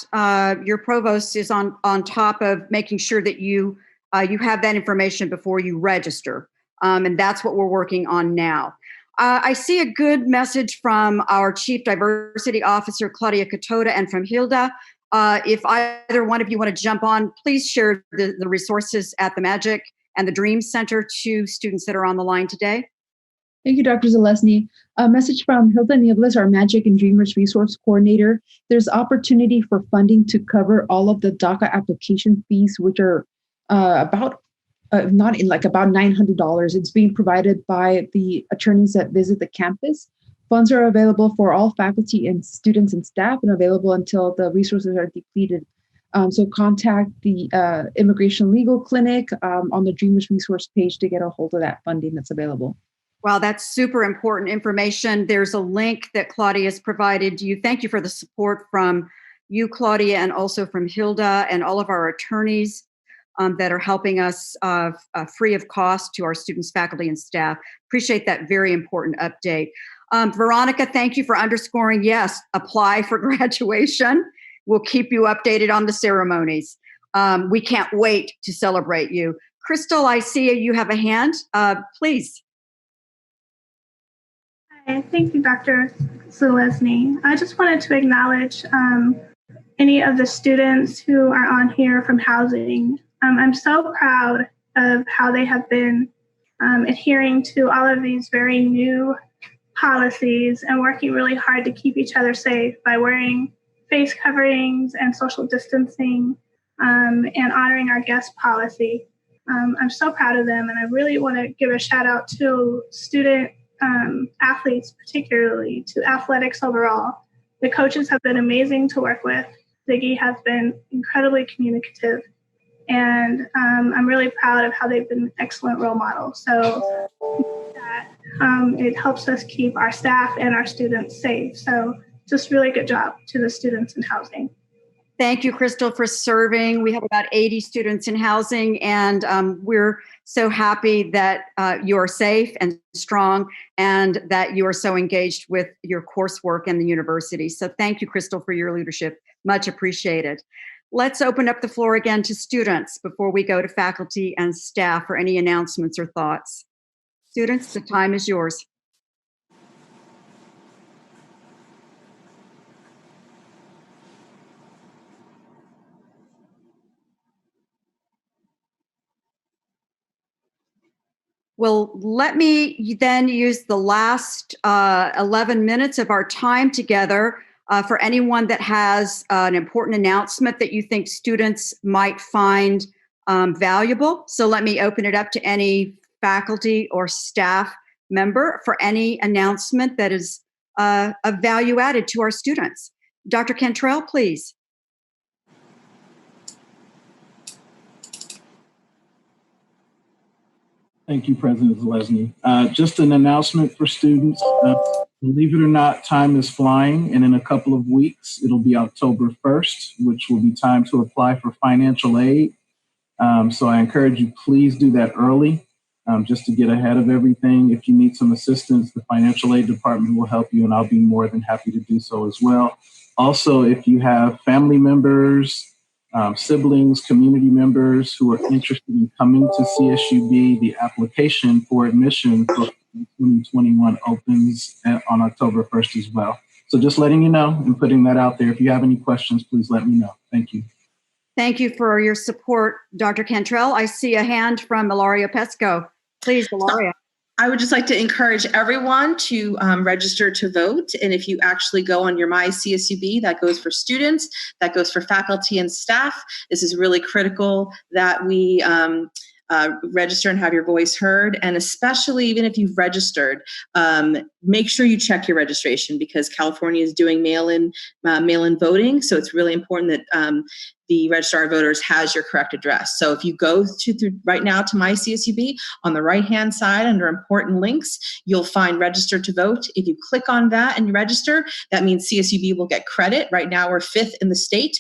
your provost is on top of making sure that you have that information before you register. And that's what we're working on now. I see a good message from our Chief Diversity Officer, Claudia Katoda, and from Hilda. If either one of you want to jump on, please share the resources at the Magic and the Dream Center to students that are on the line today. Thank you, Dr. Zelezny. A message from Hilda Niebles, our Magic and Dreamers Resource Coordinator. There's opportunity for funding to cover all of the DACA application fees, which are about $900. It's being provided by the attorneys that visit the campus. Funds are available for all faculty and students and staff and available until the resources are depleted. So contact the Immigration Legal Clinic on the Dreamers Resource page to get a hold of that funding that's available. Wow, that's super important information. There's a link that Claudia has provided you. Thank you for the support from you, Claudia, and also from Hilda and all of our attorneys that are helping us free of cost to our students, faculty, and staff. Appreciate that very important update. Veronica, thank you for underscoring, yes, apply for graduation. We'll keep you updated on the ceremonies. We can't wait to celebrate you. Crystal, I see you have a hand. Please. Hi, thank you, Dr. Zelezny. I just wanted to acknowledge any of the students who are on here from housing. I'm so proud of how they have been adhering to all of these very new policies and working really hard to keep each other safe by wearing face coverings and social distancing and honoring our guest policy. I'm so proud of them, and I really want to give a shout out to student athletes, particularly to athletics overall. The coaches have been amazing to work with. Ziggy has been incredibly communicative, and I'm really proud of how they've been excellent role models. So that it helps us keep our staff and our students safe. So just really good job to the students in housing. Thank you, Crystal, for serving. We have about 80 students in housing, and we're so happy that you are safe and strong and that you are so engaged with your coursework and the university. So thank you, Crystal, for your leadership. Much appreciated. Let's open up the floor again to students before we go to faculty and staff for any announcements or thoughts. Students, the time is yours. Well, let me then use the last 11 minutes of our time together for anyone that has an important announcement that you think students might find valuable. So let me open it up to any faculty or staff member for any announcement that is of value added to our students. Dr. Cantrell, please. Thank you, President Zelezny. Just an announcement for students. Believe it or not, time is flying, and in a couple of weeks, it'll be October 1st, which will be time to apply for financial aid. So I encourage you, please do that early, just to get ahead of everything. If you need some assistance, the financial aid department will help you, and I'll be more than happy to do so as well. Also, if you have family members, siblings, community members who are interested in coming to CSUB, the application for admission for 2021 opens on October 1st as well. So just letting you know and putting that out there. If you have any questions, please let me know. Thank you. Thank you for your support, Dr. Cantrell. I see a hand from Ilaria Pesco. Please, Ilaria. I would just like to encourage everyone to register to vote. And if you actually go on your My CSUB, that goes for students, that goes for faculty and staff. This is really critical that we register and have your voice heard. And especially even if you've registered, make sure you check your registration, because California is doing mail-in voting. So it's really important that the Registrar of Voters has your correct address. So if you go right now to My CSUB, on the right-hand side under important links, you'll find Register to Vote. If you click on that and you register, that means CSUB will get credit. Right now we're 5th in the state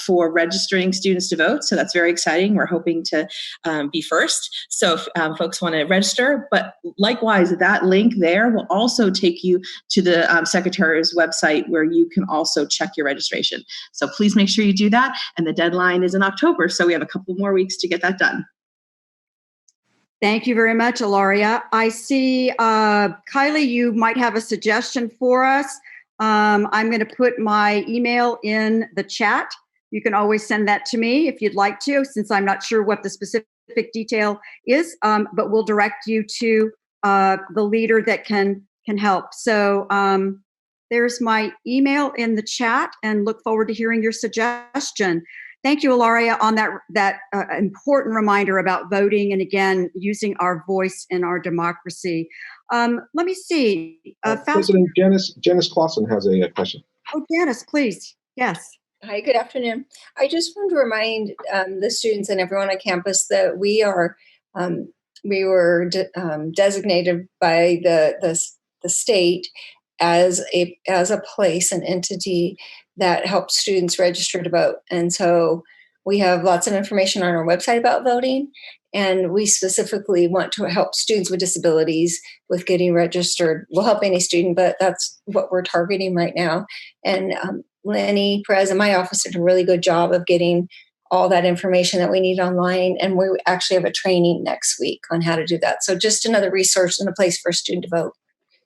for registering students to vote. So that's very exciting. We're hoping to be first. So if folks want to register, but likewise, that link there will also take you to the Secretary's website, where you can also check your registration. So please make sure you do that. And the deadline is in October, so we have a couple more weeks to get that done. Thank you very much, Ilaria. I see, Kylie, you might have a suggestion for us. I'm going to put my email in the chat. You can always send that to me if you'd like to, since I'm not sure what the specific detail is, but we'll direct you to the leader that can help. So there's my email in the chat, and look forward to hearing your suggestion. Thank you, Ilaria, on that important reminder about voting and, again, using our voice in our democracy. Let me see. President Janice Clausen has a question. Oh, Janice, please. Yes. Hi, good afternoon. I just want to remind the students and everyone on campus that we were designated by the state as a place, an entity that helps students register to vote. And so we have lots of information on our website about voting, and we specifically want to help students with disabilities with getting registered. We'll help any student, but that's what we're targeting right now. And Lenny Perez and my office did a really good job of getting all that information that we need online, and we actually have a training next week on how to do that. So just another resource and a place for a student to vote.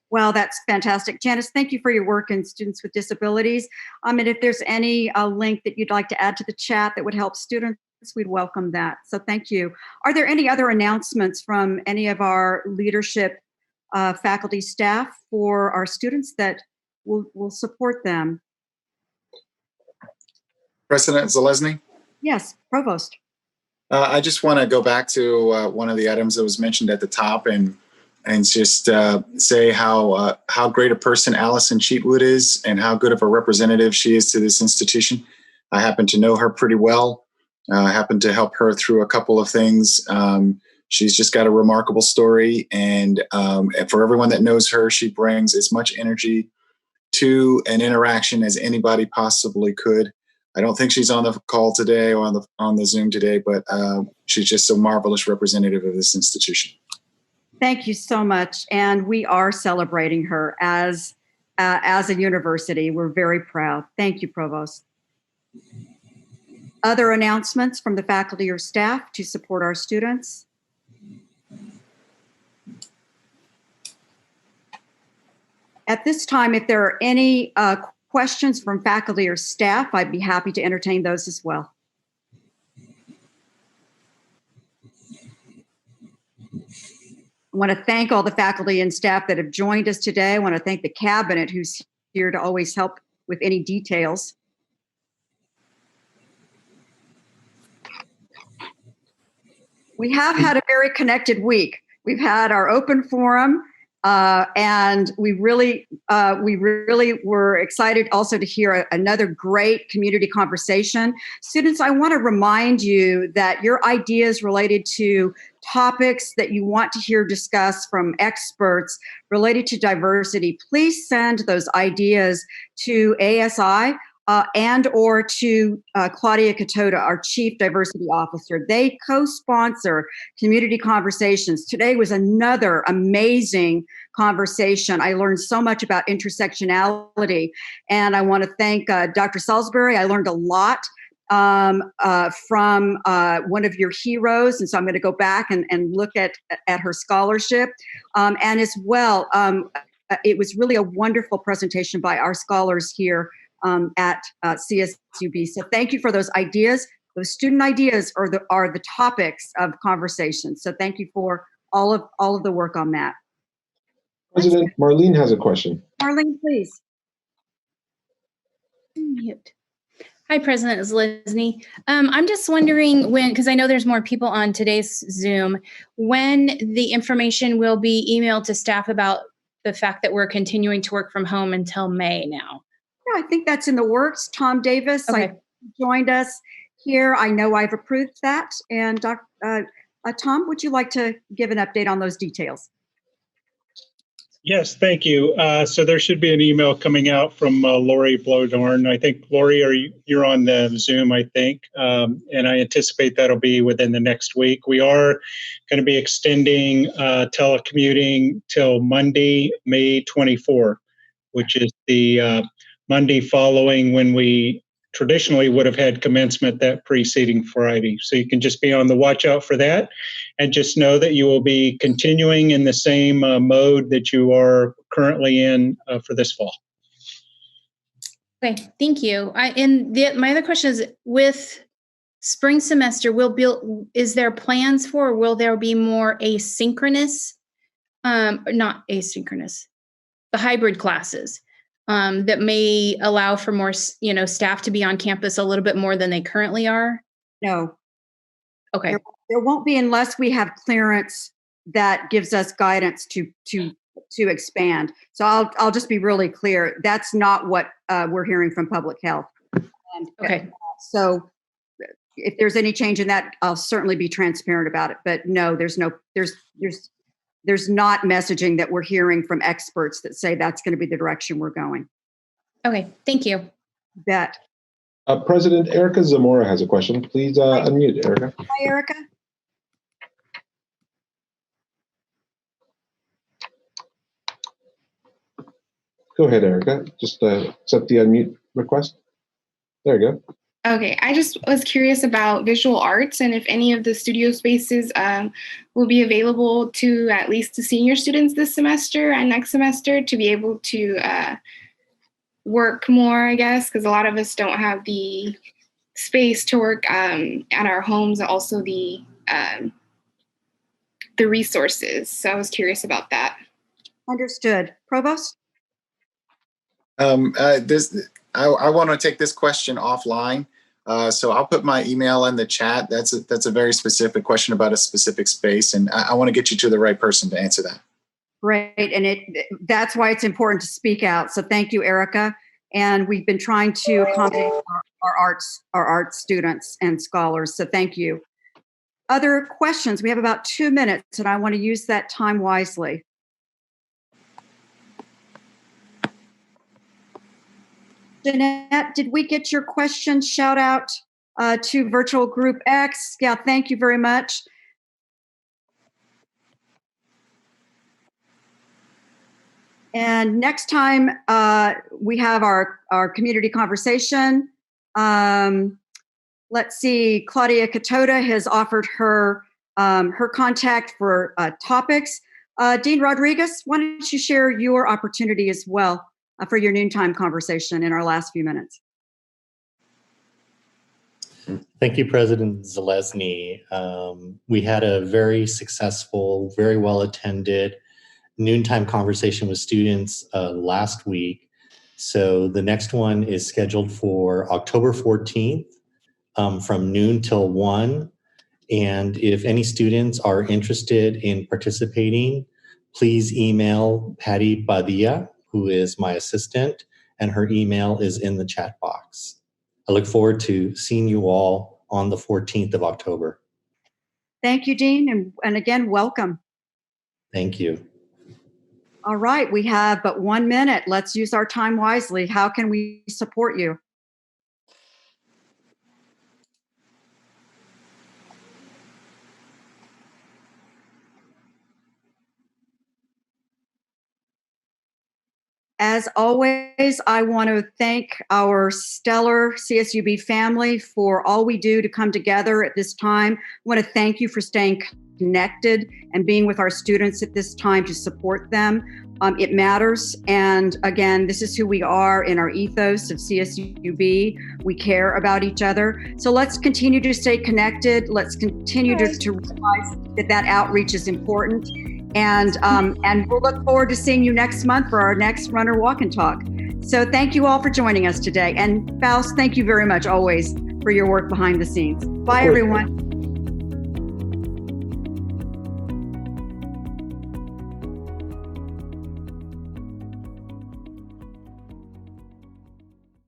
Well, that's fantastic. Janice, thank you for your work in students with disabilities. And if there's any link that you'd like to add to the chat that would help students, we'd welcome that. So thank you. Are there any other announcements from any of our leadership faculty staff for our students that will support them? President Zelezny? Yes, Provost. I just want to go back to one of the items that was mentioned at the top, and just say how great a person Allison Cheatwood is, and how good of a representative she is to this institution. I happen to know her pretty well. I happen to help her through a couple of things. She's just got a remarkable story, and for everyone that knows her, she brings as much energy to an interaction as anybody possibly could. I don't think she's on the call today or on the Zoom today, but she's just a marvelous representative of this institution. Thank you so much. And we are celebrating her as a university. We're very proud. Thank you, Provost. Other announcements from the faculty or staff to support our students? At this time, if there are any questions from faculty or staff, I'd be happy to entertain those as well. I want to thank all the faculty and staff that have joined us today. I want to thank the cabinet, who's here to always help with any details. We have had a very connected week. We've had our open forum, and we really were excited also to hear another great community conversation. Students, I want to remind you that your ideas related to topics that you want to hear discussed from experts related to diversity, please send those ideas to ASI and or to Claudia Katota, our Chief Diversity Officer. They co-sponsor community conversations. Today was another amazing conversation. I learned so much about intersectionality, and I want to thank Dr. Salisbury. I learned a lot from one of your heroes, and so I'm going to go back and look at her scholarship, and as well, it was really a wonderful presentation by our scholars here at CSUB. So thank you for those ideas. Those student ideas are the topics of conversation. So thank you for all of the work on that. President Marlene has a question. Marlene, please. Mute. Hi, President Zelezny. I'm just wondering when, because I know there's more people on today's Zoom, when the information will be emailed to staff about the fact that we're continuing to work from home until May now. Yeah, I think that's in the works. Tom Davis joined us here. I know I've approved that. And Tom, would you like to give an update on those details? Yes, thank you. So there should be an email coming out from Lori Blodorn. I think, Lori, you're on the Zoom, I think, and I anticipate that'll be within the next week. We are going to be extending telecommuting till Monday, May 24, which is the Monday following when we traditionally would have had commencement that preceding Friday. So you can just be on the watch out for that, and just know that you will be continuing in the same mode that you are currently in for this fall. Okay, thank you. My other question is, with spring semester, is there plans for, or will there be more asynchronous, not asynchronous, the hybrid classes? That may allow for more, staff to be on campus a little bit more than they currently are? No. Okay. There won't be unless we have clearance that gives us guidance to expand. So I'll just be really clear. That's not what we're hearing from public health. Okay. So if there's any change in that, I'll certainly be transparent about it. But no, there's not messaging that we're hearing from experts that say that's going to be the direction we're going. Okay, thank you. Bet. President Erica Zamora has a question. Please unmute, Erica. Hi, Erica. Go ahead, Erica. Just accept the unmute request. There you go. Okay, I just was curious about visual arts and if any of the studio spaces will be available to at least the senior students this semester and next semester to be able to work more, I guess, because a lot of us don't have the space to work at our homes, also the resources. So I was curious about that. Understood. Provost? I want to take this question offline. So I'll put my email in the chat. That's a very specific question about a specific space, and I want to get you to the right person to answer that. Great, and that's why it's important to speak out. So thank you, Erica. And we've been trying to accommodate our arts students and scholars. So thank you. Other questions? We have about 2 minutes, and I want to use that time wisely. Jeanette, did we get your question? Shout out to Virtual Group X. Yeah, thank you very much. And next time we have our community conversation. Let's see, Claudia Katoda has offered her contact for topics. Dean Rodriguez, why don't you share your opportunity as well for your noontime conversation in our last few minutes? Thank you, President Zelezny. We had a very successful, very well-attended noontime conversation with students last week. So the next one is scheduled for October 14th from noon till 1. And if any students are interested in participating, please email Patty Badia, who is my assistant, and her email is in the chat box. I look forward to seeing you all on the 14th of October. Thank you, Dean, and again, welcome. Thank you. All right, we have but 1 minute. Let's use our time wisely. How can we support you? As always, I want to thank our stellar CSUB family for all we do to come together at this time. I want to thank you for staying connected and being with our students at this time to support them. It matters. And again, this is who we are in our ethos of CSUB. We care about each other. So let's continue to stay connected. Let's continue to realize that outreach is important. And we'll look forward to seeing you next month for our next Runner Walk and Talk. So thank you all for joining us today. And Faust, thank you very much always for your work behind the scenes. Bye, everyone.